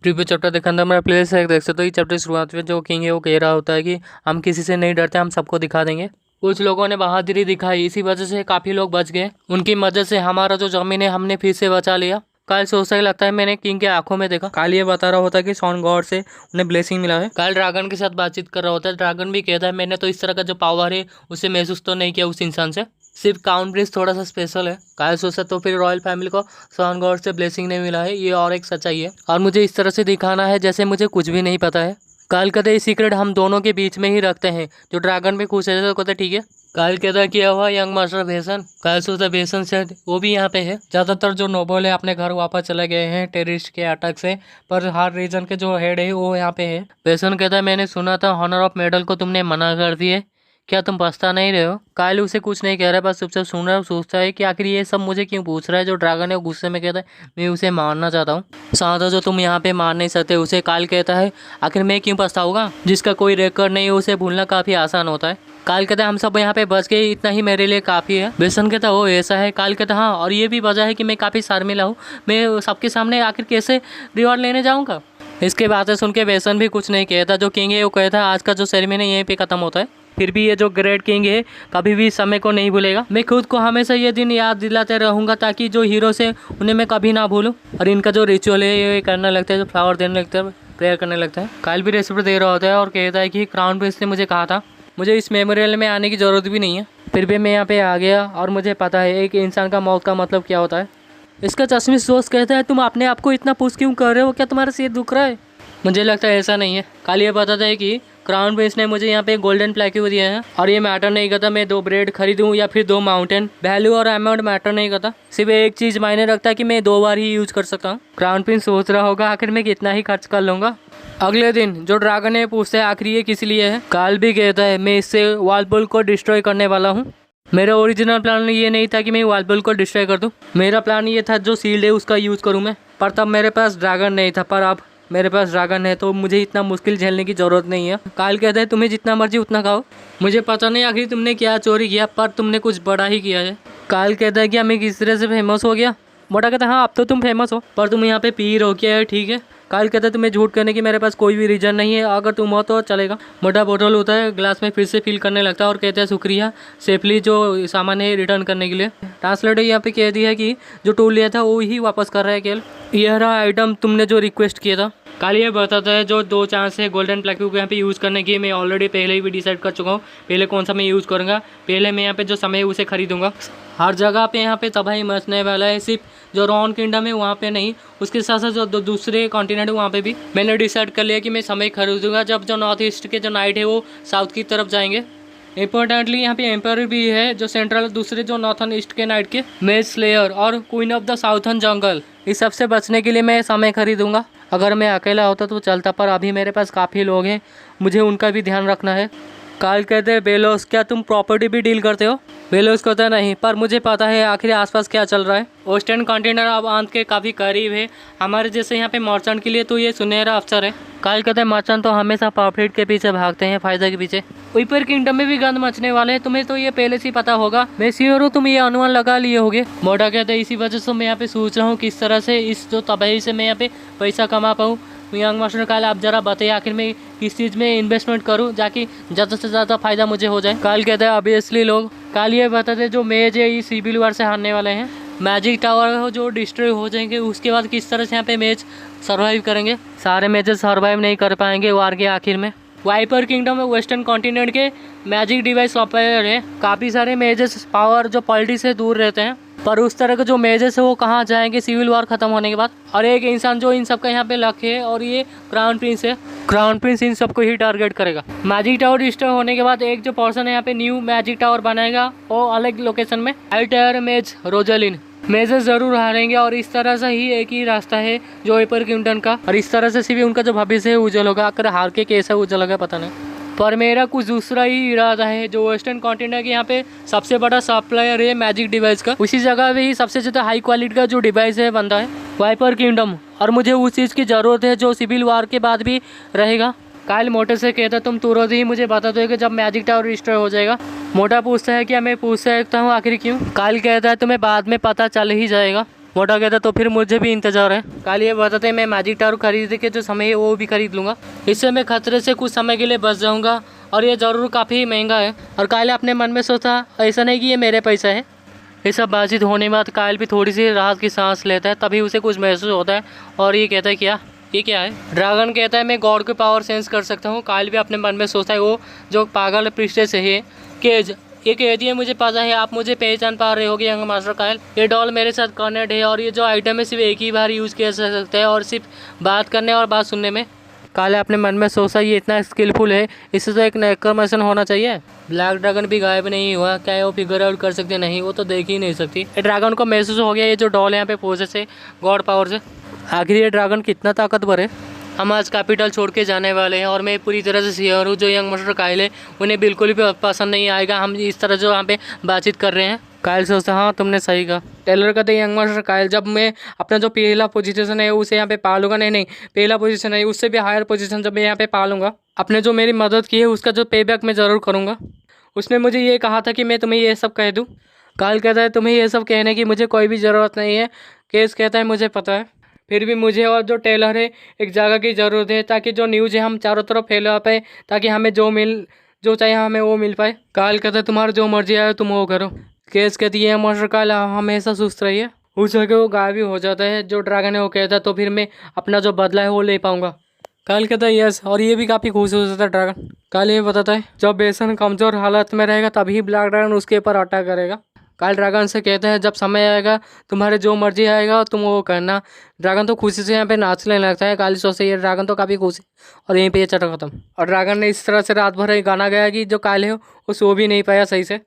Previous chapter देखा अंदर मेरा प्लेलिस्ट है, देख सकते हो। ये चैप्टर शुरुआत में जो किंग है वो कह रहा होता है कि हम किसी से नहीं डरते, हम सबको दिखा देंगे। कुछ लोगों ने बहादुरी दिखाई, इसी वजह से काफी लोग बच गए। उनकी मदद से हमारा जो जमीन है हमने फिर से बचा लिया। काल सोचता ही लगता है मैंने किंग के आंखों में देखा। काल ये बता रहा होता है कि सन गॉड से उन्हें ब्लेसिंग मिला है। काल ड्रैगन के साथ बातचीत कर रहा होता है। ड्रैगन भी कहता है मैंने तो इस तरह का जो पावर है उसे महसूस तो नहीं किया उस इंसान से, सिर्फ क्राउन प्रिंस थोड़ा सा स्पेशल है। काल सोचता तो फिर रॉयल फैमिली को सन गॉड से ब्लेसिंग नहीं मिला है, ये और एक सच्चाई है और मुझे इस तरह से दिखाना है जैसे मुझे कुछ भी नहीं पता है। काल कहते ये सीक्रेट हम दोनों के बीच में ही रखते हैं। जो ड्रैगन भी खुश है तो कहते ठीक है। काल कहता किया हुआ यंग मास्टर भेसन। काल सोचता भेसन से वो भी यहाँ पे है। ज्यादातर जो नोबल है अपने घर वापस चले गए हैं टेररिस्ट के अटैक से, पर हर रीजन के जो हेड है वो यहाँ पे है। भेसन कहता है मैंने सुना था ऑनर ऑफ मेडल को तुमने मना कर दिए, क्या तुम पछता नहीं रहे हो? कायल उसे कुछ नहीं कह रहा, बस चुपचाप सुन रहा है। सोचता है कि आखिर ये सब मुझे क्यों पूछ रहा है। जो ड्रैगन है वो गुस्से में कहता है मैं उसे मारना चाहता हूँ। साधा जो तुम यहाँ पे मार नहीं सकते उसे। काल कहता है आखिर मैं क्यों पछताऊंगा, जिसका कोई रिकॉर्ड नहीं है उसे भूलना काफी आसान होता है। काल कहता है हम सब यहाँ पे बच गए, इतना ही मेरे लिए काफी है। बेसन कहता है वो ऐसा है। काल कहता हाँ, और ये भी वजह है कि मैं काफी शर्मिला हूँ, मैं सबके सामने आखिर कैसे रिवॉर्ड लेने जाऊँगा। इसके बातें सुन के बेसन भी कुछ नहीं कहता। जो किंग है वो कहता है आज का जो सेरेमनी यहीं पे खत्म होता है। फिर भी ये जो ग्रेट किंग है कभी भी समय को नहीं भूलेगा। मैं खुद को हमेशा ये दिन याद दिलाते रहूँगा ताकि जो हीरोज़ है उन्हें मैं कभी ना भूलूँ। और इनका जो रिचुअल है ये करने लगता है, जो फ्लावर देने लगता है, प्रेयर करने लगता है। कायल भी रेसिपी दे रहा होता है और कहता है कि क्राउन प्रिंस ने मुझे कहा था मुझे इस मेमोरियल में आने की ज़रूरत भी नहीं है, फिर भी मैं यहाँ पे आ गया और मुझे पता है एक इंसान का मौत का मतलब क्या होता है। इसका चश्मिश दोस्त कहता है तुम अपने आप को इतना पुश क्यों कर रहे हो, क्या तुम्हारा सिर दुख रहा है? मुझे लगता है ऐसा नहीं है। काल ये बताता है कि क्राउन प्रिंस ने मुझे यहाँ पे गोल्डन प्लेक्यू दिया है और ये मैटर नहीं करता मैं 2 ब्रेड खरीदूँ या फिर 2 माउंटेन। वैल्यू और अमाउंट मैटर नहीं करता, सिर्फ एक चीज़ मायने रखता है कि मैं 2 बार ही यूज कर सकता हूँ। क्राउन प्रिंस सोच रहा होगा आखिर मैं कितना ही खर्च कर लूँगा। अगले दिन जो ड्रैगन है पूछता है आखिर ये किस लिए है। काल भी कहता है मैं इससे वालपुल को डिस्ट्रॉय करने वाला हूँ। मेरा ओरिजिनल प्लान ये नहीं था कि मैं वालपुल को डिस्ट्रॉय कर दूँ, मेरा प्लान ये था जो सील्ड है उसका यूज़ करूँ मैं, पर तब मेरे पास ड्रैगन नहीं था। पर अब मेरे पास ड्रैगन है तो मुझे इतना मुश्किल झेलने की ज़रूरत नहीं है। काल कहता है तुम्हें जितना मर्जी उतना खाओ, मुझे पता नहीं आखिर तुमने क्या चोरी किया, पर तुमने कुछ बड़ा ही किया है। काल कहता है कि मैं किस तरह से फेमस हो गया। मोटा कहता है हाँ अब तो तुम फेमस हो, पर तुम यहाँ पे पी रहो क्या है, ठीक है। काल कहता है तुम्हें झूठ करने की मेरे पास कोई भी रीज़न नहीं है, अगर तुम हो तो चलेगा। मोटा बोतल होता है ग्लास में फिर से फिल करने लगता है और कहता है शुक्रिया सेफली जो सामान है रिटर्न करने के लिए। ट्रांसलेटर यहाँ पे कह दिया कि जो टूल लिया था वो ही वापस कर रहा है केवल, यह रहा आइटम तुमने जो रिक्वेस्ट किया था। काल ये बताता है जो 2 चांस है गोल्डन प्लेक्यू को यहाँ पे यूज़ करने की, मैं ऑलरेडी पहले ही भी डिसाइड कर चुका हूँ पहले कौन सा मैं यूज़ करूँगा। पहले मैं यहाँ पे जो समय है उसे खरीदूँगा। हर जगह पे यहाँ पे तबाही मचने वाला है, सिर्फ जो रॉन किंगडम है वहाँ पे नहीं, उसके साथ साथ जो दूसरे कॉन्टिनेंट है वहाँ पे भी मैंने डिसाइड कर लिया कि मैं समय खरीदूँगा जब जो नॉर्थ ईस्ट के जो नाइट है वो साउथ की तरफ जाएंगे। इंपॉर्टेंटली यहाँ पे एम्पायर भी है जो सेंट्रल दूसरे जो नॉर्थन ईस्ट के नाइट के मेज स्लेयर और क्वीन ऑफ द साउथर्न जंगल, इस सबसे बचने के लिए मैं समय खरीदूँगा। अगर मैं अकेला होता तो चलता, पर अभी मेरे पास काफ़ी लोग हैं, मुझे उनका भी ध्यान रखना है। काल कहते हैं बेलोस क्या तुम प्रॉपर्टी भी डील करते हो? बेलोस कहता नहीं, पर मुझे पता है आखिर आसपास क्या चल रहा है। वेस्टर्न कॉन्टिनेंट अब अंत के काफ़ी करीब है, हमारे जैसे यहाँ पे मर्चेंट के लिए तो ये सुनहरा अवसर है। काल कहते हैं मर्चेंट तो हमेशा प्रॉफिट के पीछे भागते हैं, फायदा के पीछे। ऊपर किंगडम में भी गंद मचने वाले हैं, तुम्हें तो ये पहले से ही पता होगा, मैं श्योर हूँ तुम ये अनुमान लगा लिए होगे। मोटा कहते हैं इसी वजह से मैं यहाँ पे सोच रहा हूँ किस तरह से इस जो तबाही से मैं यहाँ पे पैसा कमा पाऊँ। यंग मास्टर काल आप जरा बताइए आखिर मैं किस चीज़ में इन्वेस्टमेंट करूं जाकि ज़्यादा से ज़्यादा फायदा मुझे हो जाए। काल कहता है ऑब्वियसली लोग। काल ये बताते हैं जो मेज है ये सिविल वार से हारने वाले हैं, मैजिक टावर जो डिस्ट्रॉय हो जाएंगे उसके बाद किस तरह से यहाँ पे मेज सर्वाइव करेंगे। सारे मेजेस सर्वाइव नहीं कर पाएंगे वार के आखिर में। वाइपर किंगडम में वेस्टर्न कॉन्टिनेंट के मैजिक डिवाइस सप्लायर है, काफ़ी सारे मेजेस पावर जो पॉलिटिक्स से दूर रहते हैं, पर उस तरह के जो मेजेस है वो कहाँ जाएंगे सिविल वॉर खत्म होने के बाद। और एक इंसान जो इन सब का यहाँ पे लक है और ये क्राउन प्रिंस है, क्राउन प्रिंस इन सबको ही टारगेट करेगा। मैजिक टावर डिस्ट्रॉय होने के बाद एक जो पर्सन है यहाँ पे न्यू मैजिक टावर बनाएगा वो अलग लोकेशन में। आइटर मेज रोजलिन मेजेस जरूर हारेंगे और इस तरह से ही एक ही रास्ता है जो ऊपर किंगडम का, और इस तरह से सिर्फ उनका जो भविष्य है उज्जवल होगा। अगर हार के कैसा उज्जवल होगा पता नहीं, पर मेरा कुछ दूसरा ही इरादा है। जो वेस्टर्न कॉन्टिनेंट के यहाँ पे सबसे बड़ा सप्लायर है मैजिक डिवाइस का, उसी जगह पे ही सबसे ज़्यादा हाई क्वालिटी का जो डिवाइस है बनता है वाइपर किंगडम, और मुझे उस चीज़ की ज़रूरत है जो सिविल वार के बाद भी रहेगा। काल मोटे से कहता तुम तुरंत ही मुझे बता दो कि जब मैजिक टावर डिस्ट्रॉय हो जाएगा। मोटा पूछता है क्या मैं पूछ सकता हूँ आखिर क्यों? काल कहता है तुम्हें बाद में पता चल ही जाएगा। मोटा कहता तो फिर मुझे भी इंतजार है। काल ये बताते मैं मैजिक टावर खरीद के जो समय है वो भी खरीद लूँगा, इससे मैं खतरे से कुछ समय के लिए बच जाऊँगा और ये ज़रूर काफ़ी महंगा है। और काल अपने मन में सोचा ऐसा नहीं कि ये मेरे पैसा है। ये सब बातचीत होने के बाद कायल भी थोड़ी सी राहत की सांस लेता है, तभी उसे कुछ महसूस होता है और ये कहता है क्या ये क्या है। ड्रैगन कहता है मैं गॉड की पावर सेंस कर सकता हूँ। कायल भी अपने मन में सोचता है वो जो पागल प्रिस्टेस है केज, ये कहती है मुझे पता है आप मुझे पहचान पा रहे होगे यंग मास्टर कायल, ये डॉल मेरे साथ कनेक्ट है और ये जो आइटम है सिर्फ एक ही बार यूज़ किया जा सकता है और सिर्फ बात करने और बात सुनने में। काले अपने मन में सोचा ये इतना स्किलफुल है, इससे तो एक नेकरमैसन होना चाहिए। ब्लैक ड्रैगन भी गायब नहीं हुआ, क्या वो फिगर आउट कर सकते नहीं, वो तो देख ही नहीं सकती। ये ड्रैगन को महसूस हो गया ये जो डॉल यहाँ पे पोजेस है गॉड पावर से। आखिर ये ड्रैगन कितना ताकतवर है। हम आज कैपिटल छोड़ के जाने वाले हैं और मैं पूरी तरह से श्योर हूँ जो यंग मास्टर कायल है उन्हें बिल्कुल भी पसंद नहीं आएगा हम इस तरह जो यहाँ पे बातचीत कर रहे हैं। कायल सोचता हाँ तुमने सही कहा। टेलर कहते यंग मास्टर कायल जब मैं अपना जो पहला पोजीशन है उसे यहाँ पे पालूंगा, नहीं पहला पोजीशन है उससे भी हायर पोजीशन जब मैं यहाँ पे पालूंगा, अपने जो मेरी मदद की है उसका जो पे बैक मैं ज़रूर करूँगा। उसने मुझे ये कहा था कि मैं तुम्हें ये सब कह दूँ। कायल कहता है तुम्हें ये सब कहने की मुझे कोई भी ज़रूरत नहीं है। केस कहता है मुझे पता है, फिर भी मुझे और जो टेलर है एक जगह की ज़रूरत है ताकि जो न्यूज़ है हम चारों तरफ फैला पाए, ताकि हमें जो चाहिए हमें वो मिल पाए। कायल कहता है तुम्हारा जो मर्जी आए तुम वो करो। केस कहती है मास्टर कायल हमेशा सुस्त रहिए। उस जगह वो गायब भी हो जाता है जो ड्रैगन है वो कहता है तो फिर मैं अपना जो बदला है वो ले पाऊंगा। कायल कहता है यस, और ये भी काफ़ी खुश हो जाता है ड्रैगन। कायल ये बताता है जब बेसन कमज़ोर हालत में रहेगा तभी ब्लैक ड्रैगन उसके ऊपर अटैक करेगा। कायल ड्रैगन से कहते हैं जब समय आएगा तुम्हारे जो मर्जी आएगा तुम वो करना। ड्रैगन तो खुशी से यहाँ पे नाचने लगता है। कायल सोचते ये ड्रैगन तो काफ़ी खुश है और यहीं पे ये चैप्टर खत्म। और ड्रैगन ने इस तरह से रात भर गाना गाया कि जो कायल है वो सो भी नहीं पाया सही से।